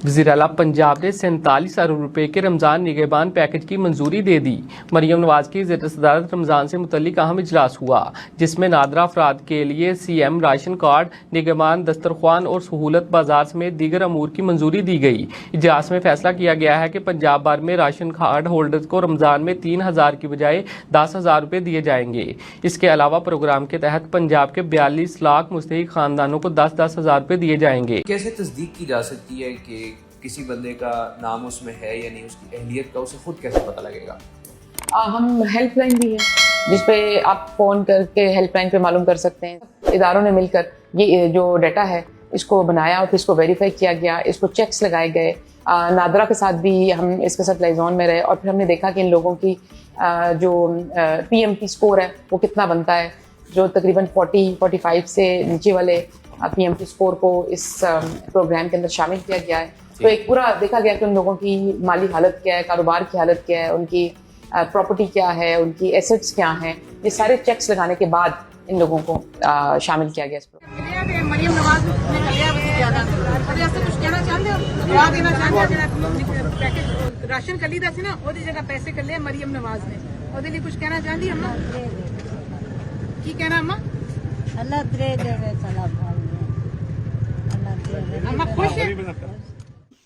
वज़ीर आला पंजाब ने 47 अरब रुपए के रमज़ान निगहबान पैकेज की मंजूरी दे दी। मरियम नवाज की ज़ेर सदारत रमज़ान से मुतल्लिक अहम इजलास हुआ, जिसमें नादरा अफराद के लिए CM राशन कार्ड, निगहबान दस्तरख्वान और सहूलत बाजार समेत दीगर अमूर की मंजूरी दी गई। इजलास में फैसला किया गया है कि पंजाब भर में राशन कार्ड होल्डर्स को रमज़ान में 3,000 की बजाय 10,000 रुपये दिए जाएंगे। इसके अलावा प्रोग्राम के तहत पंजाब के 42 लाख मुस्तहिक खानदानों को 10-10 हज़ार रुपये दिए जाएंगे। कैसे तस्दीक की जा सकती है कि किसी बंदे का नाम उसमें है या नहीं, उसकी अहलियत का उसे खुद कैसे पता लगेगा? हम हेल्पलाइन भी है जिस पे आप फ़ोन करके हेल्पलाइन पे मालूम कर सकते हैं। इदारों ने मिलकर ये जो डाटा है इसको बनाया और फिर इसको वेरीफाई किया गया, इसको चेक्स लगाए गए। नादरा के साथ भी हम इसके साथ लाइजॉन में रहे और फिर हमने देखा कि इन लोगों की जो PMT स्कोर है वो कितना बनता है, जो तकरीबन 40-45 से नीचे वाले PMT स्कोर को इस प्रोग्राम के अंदर शामिल किया गया है। तो एक पूरा देखा गया कि उन लोगों की माली हालत क्या है, कारोबार की हालत क्या है, उनकी प्रॉपर्टी क्या है, उनकी एसेट्स क्या हैं, ये सारे चेक्स लगाने के बाद इन लोगों को शामिल किया गया इस प्रोग्राम। मरियम नवाज ने कलिया ज़्यादा कुछ कहना चाहते हो, देना चाहते राशन खरीदा सी ना ओदी जगह पैसे कर लिया मरियम नवाज ने, ओदे लिए कुछ कहना चाहती अम्मा? की कहना अम्मा? अल्लाह दे देवे सलाम अम्मा खुश है?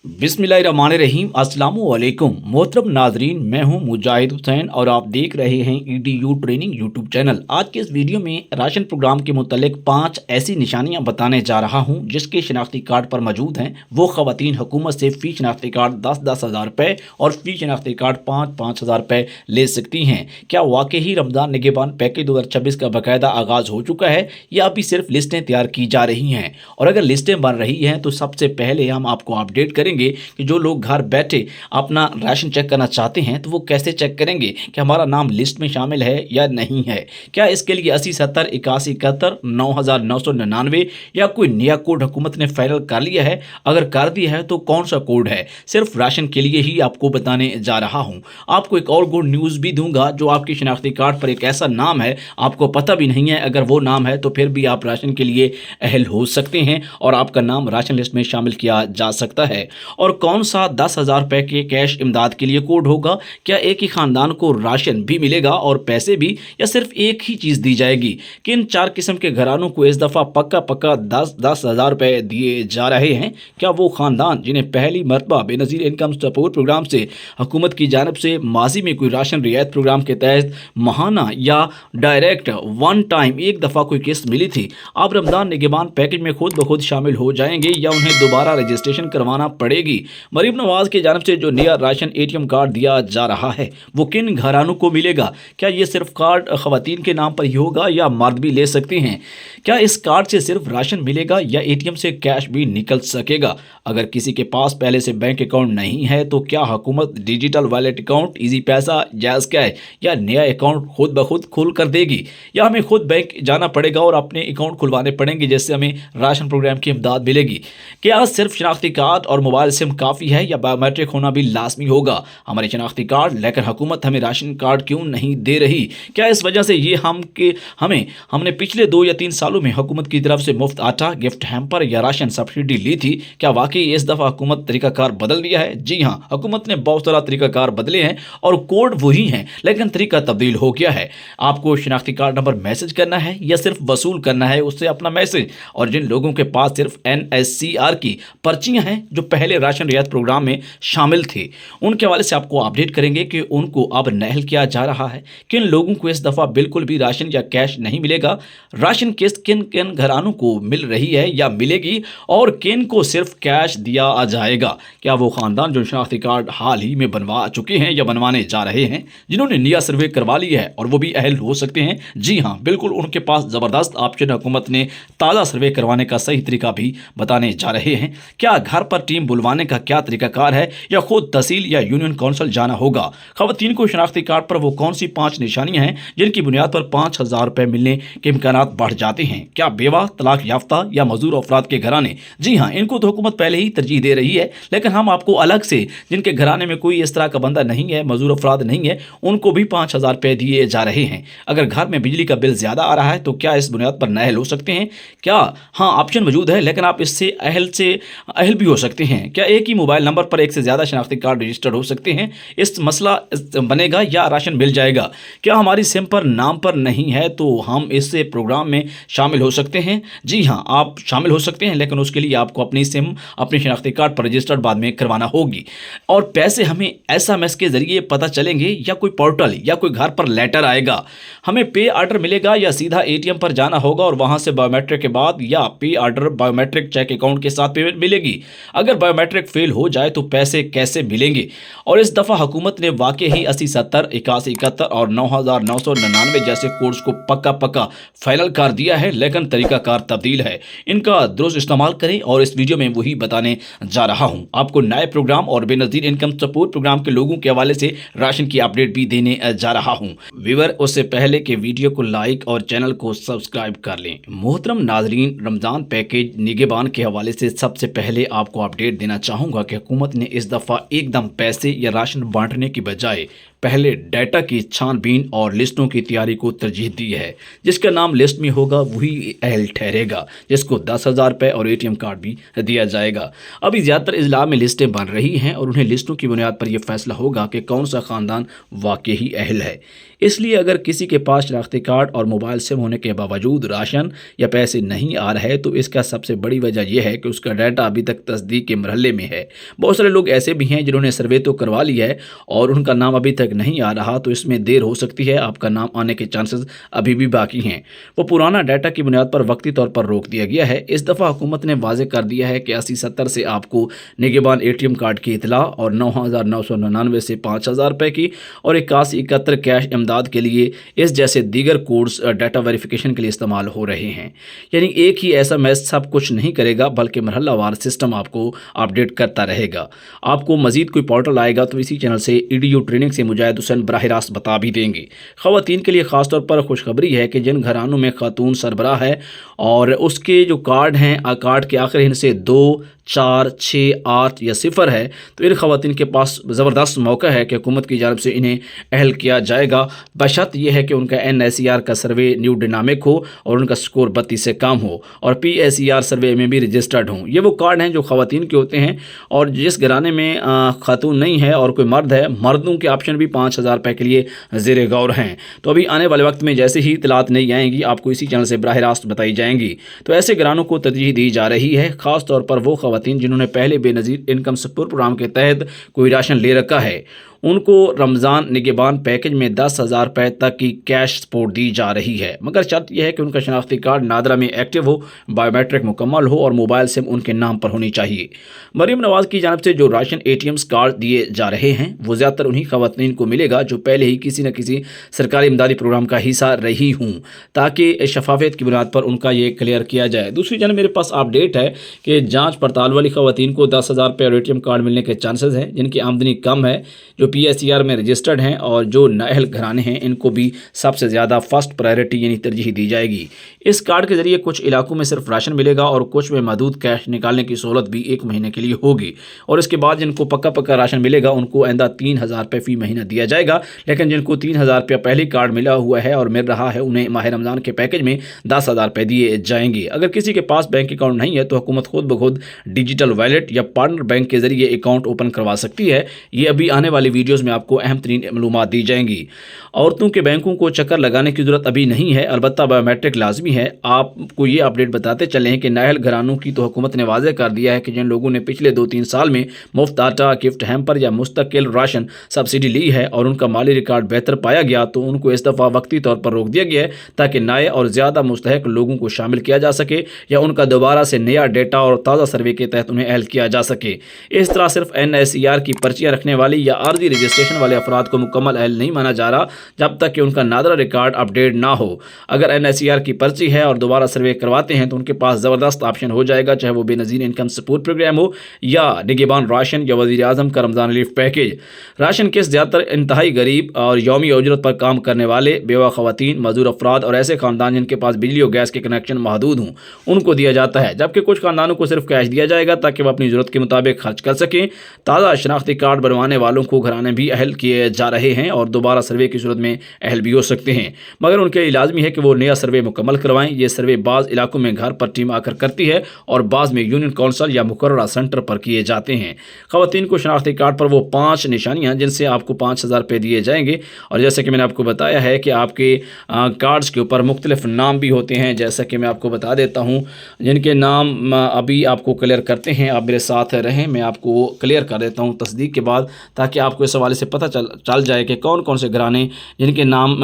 बिस्मिल्लाहिर्रहमानिर्रहीम, अस्सलामु अलैकुम मोहतरम नाजरीन, मैं हूं मुजाहिद हुसैन और आप देख रहे हैं EDU ट्रेनिंग यूट्यूब चैनल। आज के इस वीडियो में राशन प्रोग्राम के मुतल्लिक 5 ऐसी निशानियां बताने जा रहा हूं जिसके शनाख्ती कार्ड पर मौजूद हैं। वो ख़वातीन हुकूमत से फ़ी शनाख्ती कार्ड 10-10 हज़ार रुपये और फ़ी शनाख्ती कार्ड 5-5 हज़ार रुपये ले सकती हैं। क्या वाकई ही रमज़ान निगहबान पैकेज 2026 का बाकायदा आगाज़ हो चुका है या अभी सिर्फ लिस्टें तैयार की जा रही हैं? और अगर लिस्टें बन रही हैं तो सबसे पहले हम आपको अपडेट करेंगे कि जो लोग घर बैठे अपना राशन चेक करना चाहते हैं तो वो कैसे चेक करेंगे कि हमारा नाम लिस्ट में शामिल है या नहीं है। क्या इसके लिए 80-70-81-71-9999 या कोई नया कोड हुकूमत ने फाइनल कर लिया है? अगर कर दिया है तो कौन सा कोड है? सिर्फ राशन के लिए ही आपको बताने जा रहा हूँ। आपको एक और गुड न्यूज़ भी दूंगा, जो आपके शनाख्ती कार्ड पर एक ऐसा नाम है आपको पता भी नहीं है, अगर वो नाम है तो फिर भी आप राशन के लिए अहल हो सकते हैं और आपका नाम राशन लिस्ट में शामिल किया जा सकता है। और कौन सा 10,000 रुपये के कैश इमदाद के लिए कोड होगा? क्या एक ही ख़ानदान को राशन भी मिलेगा और पैसे भी, या सिर्फ एक ही चीज़ दी जाएगी? किन 4 किस्म के घरानों को इस दफ़ा पक्का 10-10 हज़ार रुपये दिए जा रहे हैं? क्या वो ख़ानदान जिन्हें पहली मरतबा बेनज़ीर इनकम सपोर्ट प्रोग्राम से हुकूमत की जानब से माजी में कोई राशन रियायत प्रोग्राम के तहत महाना या डायरेक्ट वन टाइम एक दफ़ा कोई किस्त मिली थी, अब रमज़ान निगहबान पैकेज में खुद ब खुद शामिल हो जाएंगे या उन्हें दोबारा रजिस्ट्रेशन करवाना पड़ेगी? मरियम नवाज की जानब से जो नया राशन ATM कार्ड दिया जा रहा है वो किन घरानों को मिलेगा? क्या ये सिर्फ कार्ड ख़वातीन के नाम पर ही होगा या मर्द भी ले सकते हैं? क्या इस कार्ड से सिर्फ राशन मिलेगा या ATM से कैश भी निकल सकेगा? अगर किसी के पास पहले से बैंक अकाउंट नहीं है तो क्या हुकूमत डिजिटल वॉलेट अकाउंट, इजी पैसा, जैज़ कैश या नया अकाउंट खुद ब खुद खोल कर देगी, या हमें खुद बैंक जाना पड़ेगा और अपने अकाउंट खुलवाने पड़ेंगे जिससे हमें राशन प्रोग्राम की इमदाद मिलेगी? क्या सिर्फ शनाख्ती कार्ड और मोबाइल सिम काफ़ी है या बायोमेट्रिक होना भी लाजमी होगा? हमारे शनाख्ती कार्ड लेकर हुकूमत हमें राशन कार्ड क्यों नहीं दे रही? क्या इस वजह से ये हमने पिछले 2 या 3 सालों में हुकूमत की तरफ से मुफ्त आटा, गिफ्ट हैम्पर या राशन सब्सिडी ली थी? क्या वाकई इस दफ़ा हुकूमत तरीकाकार बदल दिया है? जी हाँ, हुकूमत ने बहुत सारा तरीकाकार बदले हैं और कोड वही हैं लेकिन तरीका तब्दील हो गया है। आपको शनाख्ती कार्ड नंबर मैसेज करना है या सिर्फ वसूल करना है उससे अपना मैसेज? और जिन लोगों के पास सिर्फ NSCR की पर्चियाँ हैं जो पहले राशन रियायत प्रोग्राम में शामिल थे, उनके हवाले से आपको अपडेट करेंगे कि उनको अब नहल किया जा रहा है। किन लोगों को इस दफ़ा बिल्कुल भी राशन या कैश नहीं मिलेगा? राशन किस्त किन किन घरानों को मिल रही है या मिलेगी और किन को सिर्फ कैश दिया जाएगा? क्या वो ख़ानदान जो शनाख्ती कार्ड हाल ही में बनवा चुके हैं या बनवाने जा रहे हैं, जिन्होंने नया सर्वे करवा लिया है और वो भी अहल हो सकते हैं? जी हाँ, बिल्कुल उनके पास ज़बरदस्त ऑप्शन हुकूमत ने ताज़ा सर्वे करवाने का सही तरीका भी बताने जा रहे हैं। क्या घर पर टीम बुलवाने का क्या तरीकाकार है या खुद तहसील या यूनियन काउंसिल जाना होगा? ख़वातीन को शनाख्ती कार्ड पर वो कौन सी 5 निशानियां हैं जिनकी बुनियाद पर 5,000 रुपये मिलने के इम्कानात बढ़ जाते हैं? क्या बेवा, तलाक याफ्ता या मजदूर अफराद के घराने? जी हाँ, इनको तो हुकूमत पहले ही तरजीह दे रही है, लेकिन हम आपको अलग से जिनके घराने में कोई इस तरह का बंदा नहीं है, मजदूर अफराद नहीं है, उनको भी 5,000 रुपये दिए जा रहे हैं। अगर घर में बिजली का बिल ज़्यादा आ रहा है तो क्या इस बुनियाद पर नाअहल हो सकते हैं? क्या हाँ, ऑप्शन मौजूद है, लेकिन आप इससे अहल भी हो सकते हैं। हैं। क्या एक ही मोबाइल नंबर पर एक से ज़्यादा शनाख्ती कार्ड रजिस्टर्ड हो सकते हैं? इस मसला बनेगा या राशन मिल जाएगा? क्या हमारी सिम पर नाम पर नहीं है तो हम इस प्रोग्राम में शामिल हो सकते हैं? जी हाँ, आप शामिल हो सकते हैं, लेकिन उसके लिए आपको अपनी सिम अपने शनाख्ती कार्ड पर रजिस्टर्ड बाद में करवाना होगी। और पैसे हमें SMS के ज़रिए पता चलेंगे या कोई पोर्टल या कोई घर पर लेटर आएगा? हमें पे ऑर्डर मिलेगा या सीधा ATM पर जाना होगा और वहाँ से बायोमेट्रिक के बाद, या पे ऑर्डर बायोमेट्रिक चेक अकाउंट के साथ पेमेंट मिलेगी? अगर बायोमेट्रिक फेल हो जाए तो पैसे कैसे मिलेंगे? और इस दफ़ा हुकूमत ने वाकई ही 80, 70, 81, 71 और 9999 जैसे कोड्स को पक्का फाइनल कर दिया है, लेकिन तरीकाकार तब्दील है। इनका दुरुस्त इस्तेमाल करें और इस वीडियो में वही बताने जा रहा हूं। आपको नए प्रोग्राम और बेनज़ीर इनकम सपोर्ट प्रोग्राम के लोगों के हवाले से राशन की अपडेट भी देने जा रहा हूं। व्यूअर, उससे पहले कि वीडियो को लाइक और चैनल को सब्सक्राइब कर लें। मोहतरम नाजरीन, रमज़ान पैकेज निगहबान के हवाले से सबसे पहले आपको अपडेट देना चाहूँगा कि हुकूमत ने इस दफ़ा एकदम पैसे या राशन बांटने की बजाय पहले डाटा की छानबीन और लिस्टों की तैयारी को तरजीह दी है। जिसका नाम लिस्ट में होगा वही अहल ठहरेगा, जिसको 10,000 रुपये और ATM कार्ड भी दिया जाएगा। अभी ज़्यादातर इजला में लिस्टें बन रही हैं और उन्हें लिस्टों की बुनियाद पर यह फैसला होगा कि कौन सा ख़ानदान वाकई ही अहल है। इसलिए अगर किसी के पास शनाख्ती कार्ड और मोबाइल सिम होने के बावजूद राशन या पैसे नहीं आ रहे तो इसका सबसे बड़ी वजह यह है कि उसका डाटा अभी तक तस्दीक के मरहले में है। बहुत सारे लोग ऐसे भी हैं जिन्होंने सर्वे तो करवा लिया है और उनका नाम अभी तक नहीं आ रहा, तो इसमें देर हो सकती है। आपका नाम आने के चांसेस अभी भी बाकी हैं। वो पुराना डाटा की बुनियाद पर वक्ती तौर पर रोक दिया गया है। इस दफ़ा हुकूमत ने वाज़े कर दिया है कि 80, 70 से आपको निगहबान ATM कार्ड की इतला और 9,999 से 5,000 रुपये की और 81, 71 कैश इमदाद के लिए इस जैसे दीगर कोड्स डाटा वेरिफिकेशन के लिए इस्तेमाल हो रहे हैं। यानी एक ही SMS सब कुछ नहीं करेगा, बल्कि मरहलावार सिस्टम आपको अपडेट करता रहेगा। आपको मजीद कोई पोर्टल आएगा तो इसी चैनल से EDU ट्रेनिंग से मुजाहिद हुसैन बराह रास्त बता भी देंगे। ख़वातीन के लिए ख़ास तौर पर खुशखबरी है कि जिन घरानों में खातून सरबराह है और उसके जो कार्ड हैं, कार्ड के आखिरी हिस्से से 2, 4, 6, 8 या 0 है, तो इन ख़वातीन के पास ज़बरदस्त मौका है कि हुकूमत की जानिब से इन्हें अहल किया जाएगा। बशर्त यह है कि उनका NICR का सर्वे न्यू डायनामिक हो और उनका स्कोर 32 से कम हो और PSER सर्वे में भी रजिस्टर्ड हों। ये वो कार्ड हैं जो ख़वातीन के होते हैं और जिस घराने में खातून नहीं है और कोई मर्द है, मर्दों के ऑप्शन भी 5,000 रुपये के लिए ज़ेर गौर हैं। तो अभी आने वाले वक्त में जैसे ही इतलात नहीं आएंगी आपको इसी चैनल से बराह रास्त बताई जाएंगी। तो ऐसे घरानों को तरजीह दी जा रही है, ख़ास तौर पर वो ख़वातीन जिन्होंने पहले बेनज़ीर इनकम सपोर्ट प्रोग्राम के तहत कोई राशन ले रखा है। उनको रमज़ान निगहबान पैकेज में 10,000 रुपये तक की कैश सपोर्ट दी जा रही है, मगर शर्त यह है कि उनका शनाख्ती कार्ड नादरा में एक्टिव हो, बायोमेट्रिक मुकम्मल हो और मोबाइल सिम उनके नाम पर होनी चाहिए। मरीम नवाज़ की जानिब से जो राशन ATM कार्ड दिए जा रहे हैं वो ज़्यादातर उन्हीं ख़वातीन को मिलेगा जो पहले ही किसी न किसी सरकारी इमदादी प्रोग्राम का हिस्सा रही हूँ, ताकि शफाफियत की बुनियाद पर उनका ये क्लियर किया जाए। दूसरी जानब मेरे पास अपडेट है कि जाँच पड़ताल वाली ख़वातीन को 10,000 रुपये और ATM कार्ड मिलने के चांसेस हैं, जिनकी आमदनी कम है, जो PSER में रजिस्टर्ड हैं और जो नाअहल घराने हैं, इनको भी सबसे ज़्यादा फर्स्ट प्रायोरिटी यानी तरजीह दी जाएगी। इस कार्ड के ज़रिए कुछ इलाकों में सिर्फ राशन मिलेगा और कुछ में महदूद कैश निकालने की सहूलत भी 1 महीने के लिए होगी और इसके बाद जिनको पक्का राशन मिलेगा उनको आइंदा 3,000 रुपये फ़ी महीना दिया जाएगा। लेकिन जिनको 3,000 रुपया पहले कार्ड मिला हुआ है और मिल रहा है उन्हें माह रमज़ान के पैकेज में 10,000 रुपये दिए जाएंगे। अगर किसी के पास बैंक अकाउंट नहीं है तो हुकूमत खुद ब खुद डिजिटल वॉलेट या पार्टनर बैंक के ज़रिए अकाउंट ओपन करवा सकती है। ये अभी आने वाली वीडियोज़ में आपको अहम तरीन मालूमात दी जाएंगी। औरतों के बैंकों को चक्कर लगाने की ज़रूरत अभी नहीं है, अलबत्ता बायोमेट्रिक लाजमी है। आपको ये अपडेट बताते चले हैं कि नाअहल घरानों की तो हुकूमत ने वाज़े कर दिया है कि जिन लोगों ने पिछले 2-3 साल में मुफ्त आटा, गिफ्ट हैम्पर या मुस्तकिल राशन सब्सिडी ली है और उनका माली रिकॉर्ड बेहतर पाया गया तो उनको इस दफ़ा वक्ती तौर पर रोक दिया गया है ताकि नए और ज़्यादा मुस्तहक लोगों को शामिल किया जा सके या उनका दोबारा से नया डेटा और ताज़ा सर्वे के तहत उन्हें अहल किया जा सके। इस तरह सिर्फ NICR की पर्चियाँ रखने वाली या आर्जी रजिस्ट्रेशन वाले अफराद को मुकम्मल अहल नहीं माना जा रहा जब तक कि उनका नादरा रिकॉर्ड अपडेट ना हो। अगर NICR की पर्ची है और दोबारा सर्वे करवाते हैं तो उनके पास ज़बरदस्त ऑप्शन हो जाएगा, चाहे वो बेनज़ीर इनकम सपोर्ट प्रोग्राम हो या निगहबान राशन या वज़ीर आज़म का रमज़ान रिलीफ पैकेज। राशन के ज़्यादातर इंतहाई गरीब और यौमी उजरत पर काम करने वाले बेवा ख़वातीन, मजदूर अफराद और ऐसे ख़ानदान जिनके पास बिजली और गैस के कनेक्शन महदूद हों उनको दिया जाता है, जबकि कुछ ख़ानदानों को सिर्फ कैश दिया जाएगा ताकि वह अपनी ज़रूरत के मुताबिक खर्च कर सकें। ताज़ा शनाख्ती कार्ड बनवाने वालों को घर कराने भी अहल किए जा रहे हैं और दोबारा सर्वे की सूरत में अहल भी हो सकते हैं, मगर उनके लिए लाजमी है कि वो नया सर्वे मुकम्मल करवाएं। ये सर्वे बाज़ इलाकों में घर पर टीम आकर करती है और बाज़ में यूनियन काउंसिल या मुकर्ररा सेंटर पर किए जाते हैं। ख़वातीन को शनाख्ती कार्ड पर वो 5 निशानियाँ जिनसे आपको 5,000 रुपये दिए जाएंगे। और जैसे कि मैंने आपको बताया है कि आपके कार्ड्स के ऊपर मुख्तलिफ नाम भी होते हैं, जैसा कि मैं आपको बता देता हूँ जिनके नाम अभी आपको क्लियर करते हैं। आप मेरे साथ रहें, मैं आपको क्लियर कर देता हूँ तस्दीक के बाद, ताकि आपको इस हवाले से पता चल जाए कि कौन कौन से घराने जिनके नाम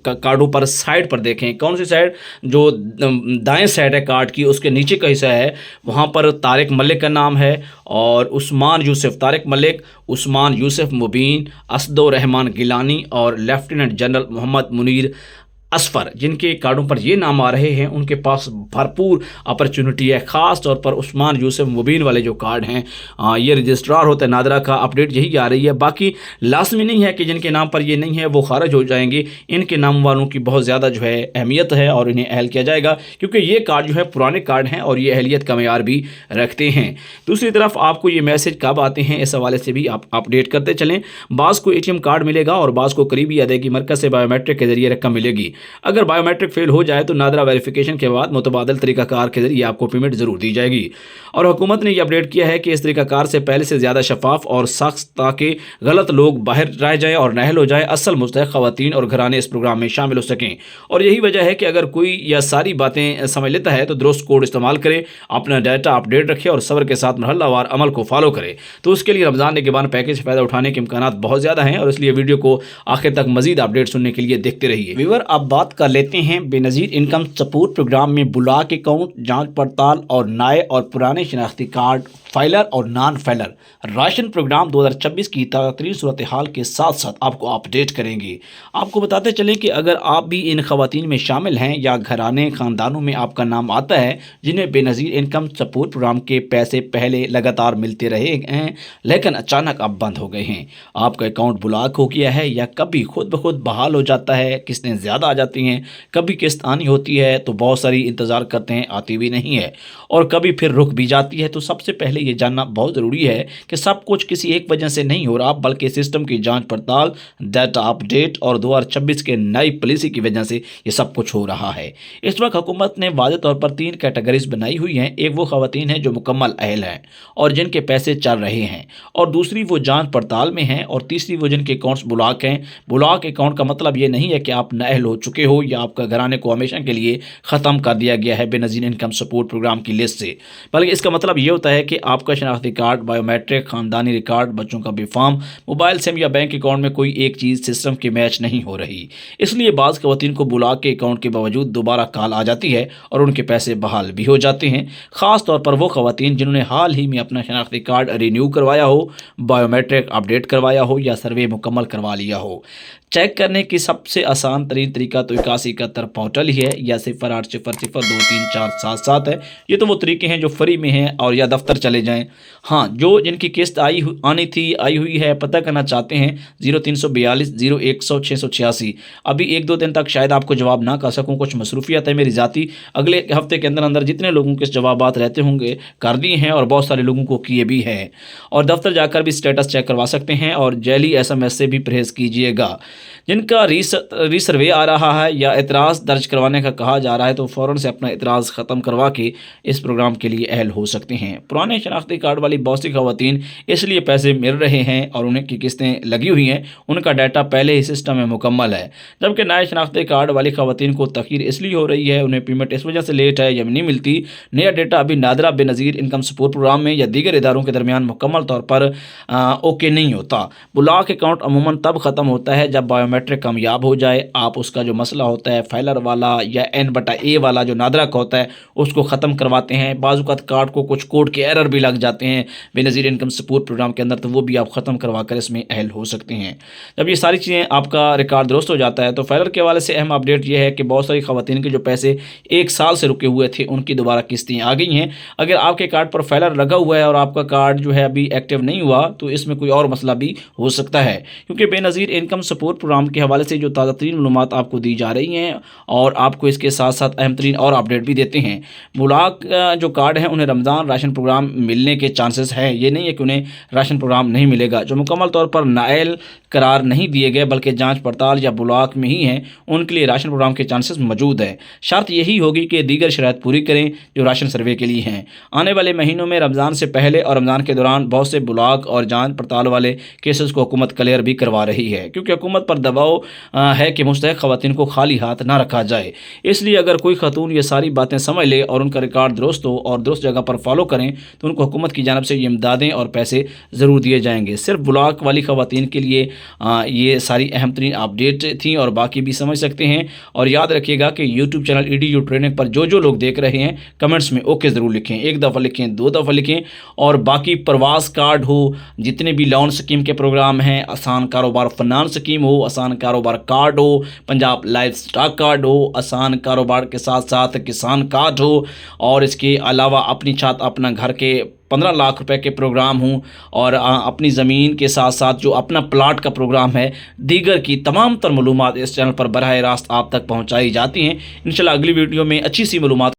कार्डों पर साइड पर देखें, कौन सी साइड, जो दाएं साइड है कार्ड की उसके नीचे का हिस्सा है, वहाँ पर तारिक मलिक का नाम है और उस्मान यूसुफ, तारिक मलिक, उस्मान यूसुफ मुबीन, असदुर रहमान गिलानी और लेफ्टिनेंट जनरल मोहम्मद मुनीर असफर, जिनके कार्डों पर ये नाम आ रहे हैं उनके पास भरपूर अपॉर्चुनिटी है। ख़ास तौर पर उस्मान यूसुफ मुबीन वाले जो कार्ड हैं, ये रजिस्ट्रार होता है नादरा का, अपडेट यही आ रही है। बाकी लाजमी नहीं है कि जिनके नाम पर ये नहीं है वो खारिज हो जाएंगे। इनके नाम वालों की बहुत ज़्यादा जो है अहमियत है और इन्हें अहल किया जाएगा, क्योंकि ये कार्ड जो है पुराने कार्ड हैं और ये अहलियत का मेयार भी रखते हैं। दूसरी तरफ आपको ये मैसेज कब आते हैं, इस हवाले से भी आप अपडेट करते चलें। बाज़ को ATM कार्ड मिलेगा और बाज़ को करीबी अदायगी मरकज़ से बायोमेट्रिक के जरिए रकम मिलेगी। अगर बायोमेट्रिक फेल हो जाए तो नादरा वेरिफिकेशन के बाद मुतबादल तरीकाकार के जरिए आपको पेमेंट ज़रूर दी जाएगी। और हुकूमत ने यह अपडेट किया है कि इस तरीकाकार से पहले से ज़्यादा शफाफ और सख्त, ताकि गलत लोग बाहर रह जाए और नाअहल हो जाए, असल मुस्तहिक़ ख़वातीन और घराने इस प्रोग्राम में शामिल हो सकें। और यही वजह है कि अगर कोई यह सारी बातें समझ लेता है तो दुरुस्त कोड इस्तेमाल करे, अपना डाटा अपडेट रखे और सब्र के साथ मरहलावार अमल को फॉलो करे। तो उसके लिए रमज़ान निगहबान पैकेज से फ़ायदा उठाने के इम्कान बहुत ज़्यादा हैं और इसलिए वीडियो को आखिर तक मज़ीद अपडेट सुनने के लिए देखते रहिए। व्यूअर, अब बात कर लेते हैं बेनज़ीर इनकम सपोर्ट प्रोग्राम में ब्लॉक अकाउंट, जांच पड़ताल और नए और पुराने शनाख्ती कार्ड, फाइलर और नॉन फाइलर राशन प्रोग्राम 2026 की ताज़ा सूरत हाल के साथ साथ आपको अपडेट करेंगे। आपको बताते चलें कि अगर आप भी इन खवातीन में शामिल हैं या घराने ख़ानदानों में आपका नाम आता है जिन्हें बेनज़ीर इनकम सपोर्ट प्रोग्राम के पैसे पहले लगातार मिलते रहे हैं लेकिन अचानक अब बंद हो गए हैं, आपका अकाउंट ब्लॉक हो गया है या कभी खुद ब खुद बहाल हो जाता है, किस्तें ज़्यादा आ जाती हैं, कभी किस्त आनी होती है तो बहुत सारी इंतज़ार करते हैं, आती भी नहीं है, और कभी फिर रुक भी जाती है। तो सबसे पहले ये जानना बहुत ज़रूरी है कि सब कुछ किसी एक वजह से नहीं हो रहा, बल्कि सिस्टम की जांच पड़ताल, डाटा अपडेट और 2026 के नई पॉलिसी की वजह से ये सब कुछ हो रहा है। इस वक्त हुकूमत ने वाज़ेह तौर पर 3 कैटेगरीज बनाई हुई हैं। एक वो ख़वातीन हैं जो मुकम्मल अहल हैं और जिनके पैसे चल रहे हैं, और दूसरी वो जांच पड़ताल में हैं, और तीसरी वो जिनके अकाउंट्स ब्लॉक हैं। ब्लॉक अकाउंट का मतलब ये नहीं है कि आप नाअहल हो चुके हो या आपका घराने को हमेशा के लिए ख़त्म कर दिया गया है बेनज़ीर इनकम सपोर्ट प्रोग्राम की लिस्ट से, बल्कि इसका मतलब ये होता है कि आपका शनाख्ती कार्ड, बायोमेट्रिक, ख़ानदानी रिकॉर्ड, बच्चों का बीफार्म, मोबाइल सिम या बैंक अकाउंट में कोई एक चीज़ सिस्टम के मैच नहीं हो रही। इसलिए बाज़ ख़वातीन को ब्लॉक के अकाउंट के बावजूद दोबारा कॉल आ जाती है और उनके पैसे बहाल भी हो जाते हैं। ख़ास तौर पर वो ख़वातीन जिन्होंने हाल ही में अपना शनाख्ती कार्ड रिन्यू करवाया हो, बायोमेट्रिक अपडेट करवाया हो या सर्वे मुकम्मल करवा लिया हो। चेक करने की सबसे आसान तरीन तरीका तो 8171 पोर्टल ही है या 0800234777 है। ये तो वो तरीके हैं जो फ्री में हैं, और या दफ्तर चले जाएं। हाँ, जो जिनकी किस्त आई हुई है, पता करना चाहते हैं 0342 0100 686। अभी 1-2 दिन तक शायद आपको जवाब ना कर सकूँ, कुछ मसरूफियत है मेरी ज़ाती। अगले हफ्ते के अंदर अंदर जितने लोगों के जवाबात रहते होंगे कर दिए हैं और बहुत सारे लोगों को किए भी हैं। और दफ्तर जाकर भी स्टेटस चेक करवा सकते हैं और जैली SMS से भी परहेज़ कीजिएगा। जिनका रीसर्वे आ रहा है या एतराज़ दर्ज करवाने का कहा जा रहा है तो फ़ौरन से अपना एतराज़ ख़त्म करवा के इस प्रोग्राम के लिए अहल हो सकते हैं। पुराने शनाख्ती कार्ड वाली बहुत सी ख़वातीन इसलिए पैसे मिल रहे हैं और उन्हें की किस्तें लगी हुई हैं, उनका डाटा पहले ही सिस्टम में मुकम्मल है, जबकि नए शनाख्ती कार्ड वाली ख़वातीन को तख़ीर इसलिए हो रही है, उन्हें पेमेंट इस वजह से लेट है या नहीं मिलती। नया डाटा अभी NADRA Benazir income support programme में या दीगर इदारों के दरमियान मुकम्मल तौर पर ओके नहीं होता। ब्लॉक अकाउंट अमूमन तब ख़त्म होता है जब बायोमेट्रिक कामयाब हो जाए। आप उसका जो मसला होता है फाइलर वाला या N/A वाला जो नादरा का होता है उसको ख़त्म करवाते हैं। बाज़ कार्ड को कुछ कोड के एरर भी लग जाते हैं बेनज़ीर इनकम सपोर्ट प्रोग्राम के अंदर, तो वो भी आप ख़त्म करवा कर इसमें अहल हो सकते हैं। जब ये सारी चीज़ें आपका रिकॉर्ड दुरुस्त हो जाता है तो फाइलर के हवाले से अहम अपडेट ये है कि बहुत सारी ख़वातीन के जो पैसे 1 साल से रुके हुए थे उनकी दोबारा किस्तें आ गई हैं। अगर आपके कार्ड पर फाइलर लगा हुआ है और आपका कार्ड जो है अभी एक्टिव नहीं हुआ तो इसमें कोई और मसला भी हो सकता है, क्योंकि बेनज़ीर इनकम सपोर्ट प्रोग्राम के हवाले से जो ताज़ा तरीन मालूमात आपको دی जा रही हैं और आपको इसके साथ साथ अहम तरीन और अपडेट भी देते हैं। ब्लॉक जो कार्ड हैं उन्हें रमज़ान राशन प्रोग्राम मिलने के चांसेस हैं, ये नहीं है कि उन्हें राशन प्रोग्राम नहीं मिलेगा। जो मुकम्मल तौर पर नायल करार नहीं दिए गए बल्कि जांच पड़ताल या ब्लॉक में ही हैं, उनके लिए राशन प्रोग्राम के चांसेस मौजूद है। शर्त यही होगी कि दीगर शराइत पूरी करें जो राशन सर्वे के लिए हैं। आने वाले महीनों में रमज़ान से पहले और रमज़ान के दौरान बहुत से ब्लॉक और जांच पड़ताल वाले केसेस को हुकूमत क्लियर भी करवा रही है, क्योंकि हुकूमत पर दबाव है कि मुस्तहक ख़वातीन को खाली हाथ ना रखा जाए। इसलिए अगर कोई खातून ये सारी बातें समझ ले और उनका रिकॉर्ड दुरुस्त हो और दुरुस्त जगह पर फॉलो करें तो उनको हुकूमत की जानिब से ये इमदादें और पैसे ज़रूर दिए जाएंगे। सिर्फ ब्लॉक वाली ख़वातीन के लिए ये सारी अहम तरीन अपडेट थी और बाकी भी समझ सकते हैं। और याद रखिएगा कि यूट्यूब चैनल EDU ट्रेनिंग पर जो लोग देख रहे हैं कमेंट्स में ओके ज़रूर लिखें, एक दफ़ा लिखें, 2 दफ़ा लिखें। और बाकी प्रवास कार्ड हो, जितने भी लोन स्कीम के प्रोग्राम हैं, आसान कारोबार फाइनेंस स्कीम हो, आसान कारोबार कार्ड हो, पंजाब लाइफ स्टॉक कार्ड हो, आसान कारोबार के साथ साथ किसान कार्ड हो, और इसके अलावा अपनी छत अपना घर के 15 लाख रुपए के प्रोग्राम हूँ, और अपनी ज़मीन के साथ साथ जो अपना प्लाट का प्रोग्राम है, दीगर की तमाम तर मालूमात इस चैनल पर बराह रास्त आप तक पहुँचाई जाती हैं। इंशाल्लाह अगली वीडियो में अच्छी सी मालूमात